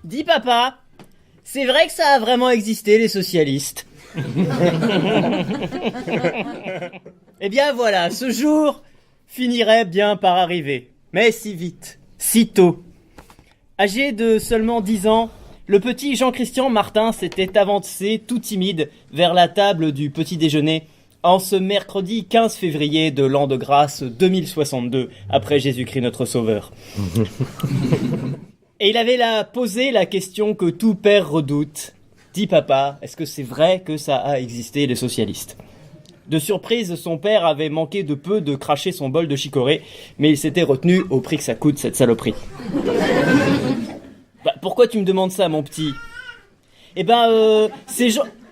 Dis papa, c'est vrai que ça a vraiment existé les socialistes. Eh bien voilà, ce jour finirait bien par arriver. Mais si vite, si tôt. Âgé de seulement 10 ans, le petit Jean-Christian Martin s'était avancé tout timide vers la table du petit déjeuner en ce mercredi 15 février de l'an de grâce 2062, après Jésus-Christ notre Sauveur. Et il avait posé la question que tout père redoute. Dis papa, est-ce que c'est vrai que ça a existé les socialistes ? De surprise, son père avait manqué de peu de cracher son bol de chicorée, mais il s'était retenu au prix que ça coûte cette saloperie. Pourquoi tu me demandes ça, mon petit ?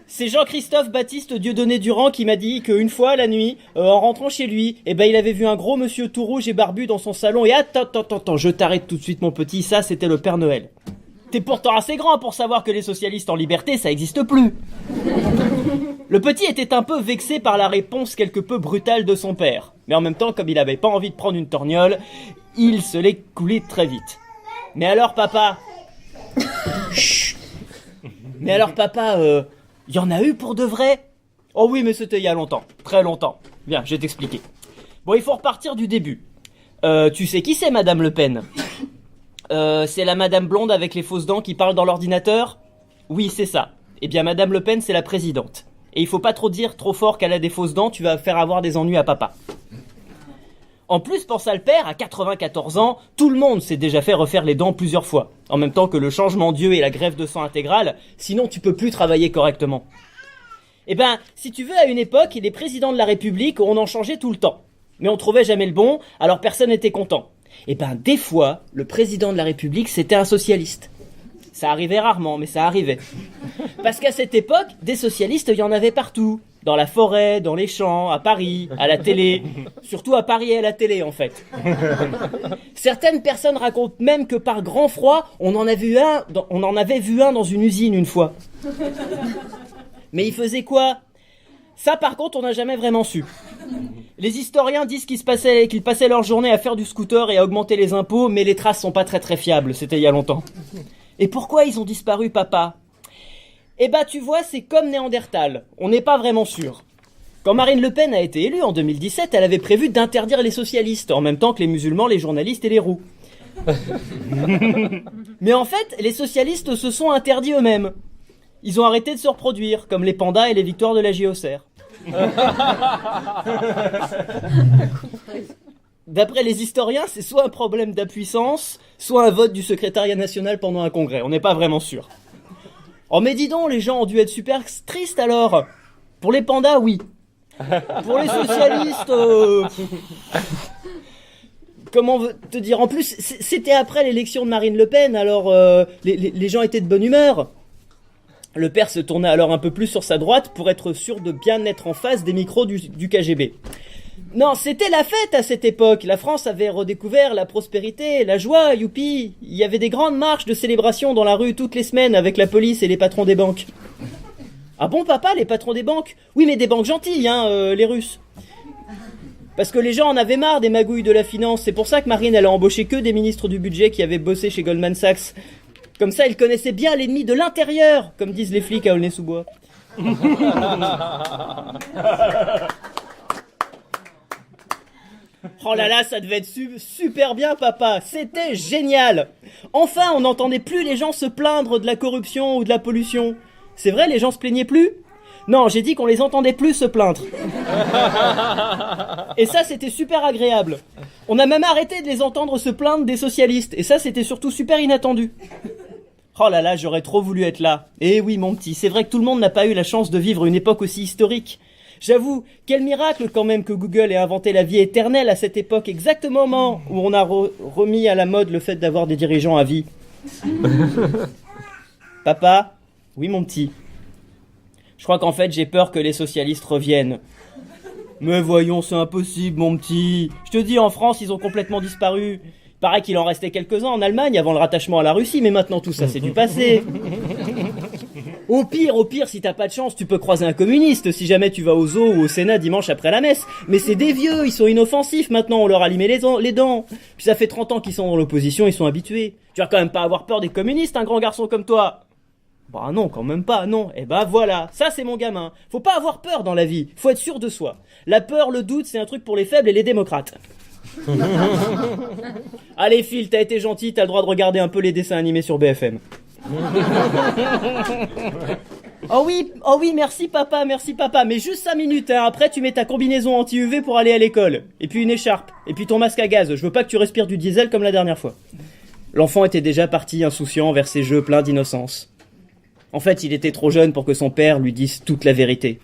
C'est Jean-Christophe Baptiste Dieudonné Durand qui m'a dit qu'une fois, la nuit, en rentrant chez lui, il avait vu un gros monsieur tout rouge et barbu dans son salon. Et attends, je t'arrête tout de suite, mon petit, ça, c'était le Père Noël. T'es pourtant assez grand pour savoir que les socialistes en liberté, ça existe plus. Le petit était un peu vexé par la réponse quelque peu brutale de son père. Mais en même temps, comme il avait pas envie de prendre une torgnole, il se l'est coulé très vite. Mais alors, papa... Chut. Mais alors, papa, y en a eu pour de vrai ? Oh oui, mais c'était il y a longtemps. Très longtemps. Viens, je vais t'expliquer. Bon, il faut repartir du début. Tu sais qui c'est, Madame Le Pen ? C'est la Madame blonde avec les fausses dents qui parle dans l'ordinateur ? Oui, c'est ça. Eh bien, Madame Le Pen, c'est la présidente. Et il faut pas trop dire trop fort qu'elle a des fausses dents, tu vas faire avoir des ennuis à papa. En plus, pour ça le père, à 94 ans, tout le monde s'est déjà fait refaire les dents plusieurs fois. En même temps que le changement d'yeux et la greffe de sang intégrale, sinon tu peux plus travailler correctement. Eh ben, si tu veux, à une époque, les présidents de la République, on en changeait tout le temps. Mais on trouvait jamais le bon, alors personne n'était content. Eh ben, des fois, le président de la République, c'était un socialiste. Ça arrivait rarement, mais ça arrivait. Parce qu'à cette époque, des socialistes, il y en avait partout. Dans la forêt, dans les champs, à Paris, à la télé. Surtout à Paris et à la télé, en fait. Certaines personnes racontent même que par grand froid, on en avait vu un dans une usine une fois. Mais il faisait quoi ? Ça, par contre, on n'a jamais vraiment su. Les historiens disent qu'ils passaient leur journée à faire du scooter et à augmenter les impôts, mais les traces sont pas très fiables, c'était il y a longtemps. Et pourquoi ils ont disparu, papa ? Eh ben, tu vois, c'est comme Néandertal, on n'est pas vraiment sûr. Quand Marine Le Pen a été élue en 2017, elle avait prévu d'interdire les socialistes, en même temps que les musulmans, les journalistes et les roux. Mais en fait, les socialistes se sont interdits eux-mêmes. Ils ont arrêté de se reproduire, comme les pandas et les victoires de la JOCR. D'après les historiens, c'est soit un problème d'impuissance, soit un vote du secrétariat national pendant un congrès. On n'est pas vraiment sûr. Oh mais dis donc, les gens ont dû être super tristes alors. Pour les pandas, oui. Pour les socialistes... Comment te dire ? En plus, c'était après l'élection de Marine Le Pen, alors les gens étaient de bonne humeur. Le père se tournait alors un peu plus sur sa droite pour être sûr de bien être en face des micros du KGB. Non, c'était la fête à cette époque. La France avait redécouvert la prospérité, la joie, youpi. Il y avait des grandes marches de célébration dans la rue toutes les semaines avec la police et les patrons des banques. Ah bon, papa, les patrons des banques ? Oui, mais des banques gentilles, les Russes. Parce que les gens en avaient marre des magouilles de la finance. C'est pour ça que Marine, elle a embauché que des ministres du budget qui avaient bossé chez Goldman Sachs. Comme ça, ils connaissaient bien l'ennemi de l'intérieur, comme disent les flics à Aulnay-sous-Bois. Oh là là, ça devait être super bien, papa. C'était génial. Enfin, on n'entendait plus les gens se plaindre de la corruption ou de la pollution. C'est vrai, les gens se plaignaient plus ? Non, j'ai dit qu'on les entendait plus se plaindre. Et ça, c'était super agréable. On a même arrêté de les entendre se plaindre des socialistes. Et ça, c'était surtout super inattendu. Oh là là, j'aurais trop voulu être là. Eh oui, mon petit, c'est vrai que tout le monde n'a pas eu la chance de vivre une époque aussi historique. J'avoue, quel miracle quand même que Google ait inventé la vie éternelle à cette époque, exactement au moment où on a remis à la mode le fait d'avoir des dirigeants à vie. Papa ? Oui, mon petit. Je crois qu'en fait, j'ai peur que les socialistes reviennent. Mais voyons, c'est impossible, mon petit. Je te dis, en France, ils ont complètement disparu. Il paraît qu'il en restait quelques-uns en Allemagne avant le rattachement à la Russie, mais maintenant tout ça, c'est du passé. Au pire, si t'as pas de chance, tu peux croiser un communiste si jamais tu vas au zoo ou au Sénat dimanche après la messe. Mais c'est des vieux, ils sont inoffensifs maintenant, on leur a limé les dents. Puis ça fait 30 ans qu'ils sont dans l'opposition, ils sont habitués. Tu vas quand même pas avoir peur des communistes, un grand garçon comme toi. Bah non, quand même pas, non. Et bah voilà, ça c'est mon gamin. Faut pas avoir peur dans la vie, faut être sûr de soi. La peur, le doute, c'est un truc pour les faibles et les démocrates. Allez Phil, t'as été gentil, t'as le droit de regarder un peu les dessins animés sur BFM. Oh oui, merci papa, mais juste 5 minutes, hein. Après tu mets ta combinaison anti-UV pour aller à l'école. Et puis une écharpe, et puis ton masque à gaz, je veux pas que tu respires du diesel comme la dernière fois. L'enfant était déjà parti insouciant vers ses jeux pleins d'innocence. En fait, il était trop jeune pour que son père lui dise toute la vérité.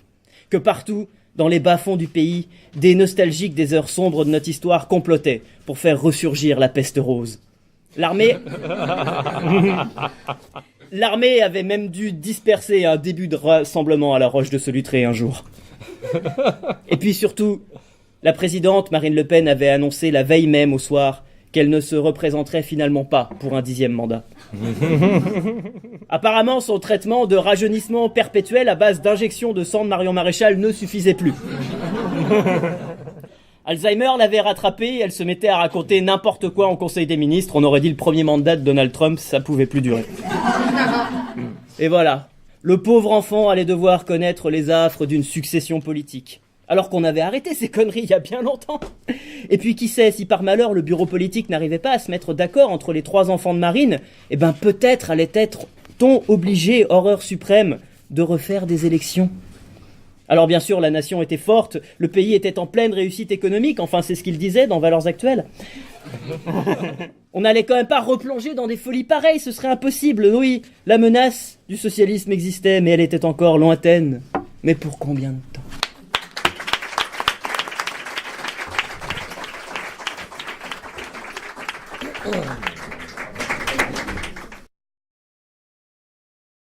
Que partout, dans les bas-fonds du pays, des nostalgiques des heures sombres de notre histoire complotaient pour faire ressurgir la peste rose. L'armée avait même dû disperser un début de rassemblement à la Roche de Solutré un jour. Et puis surtout, la présidente Marine Le Pen avait annoncé la veille même au soir qu'elle ne se représenterait finalement pas pour un 10e mandat. Apparemment, son traitement de rajeunissement perpétuel à base d'injections de sang de Marion Maréchal ne suffisait plus. Alzheimer l'avait rattrapée et elle se mettait à raconter n'importe quoi en Conseil des ministres. On aurait dit le premier mandat de Donald Trump, ça pouvait plus durer. Et voilà, le pauvre enfant allait devoir connaître les affres d'une succession politique. Alors qu'on avait arrêté ces conneries il y a bien longtemps. Et puis qui sait, si par malheur le bureau politique n'arrivait pas à se mettre d'accord entre les 3 enfants de Marine, eh ben peut-être allait-on obligé, horreur suprême, de refaire des élections. Alors bien sûr, la nation était forte, le pays était en pleine réussite économique, enfin c'est ce qu'il disait dans Valeurs Actuelles. On n'allait quand même pas replonger dans des folies pareilles, ce serait impossible, oui. La menace du socialisme existait, mais elle était encore lointaine. Mais pour combien de temps ?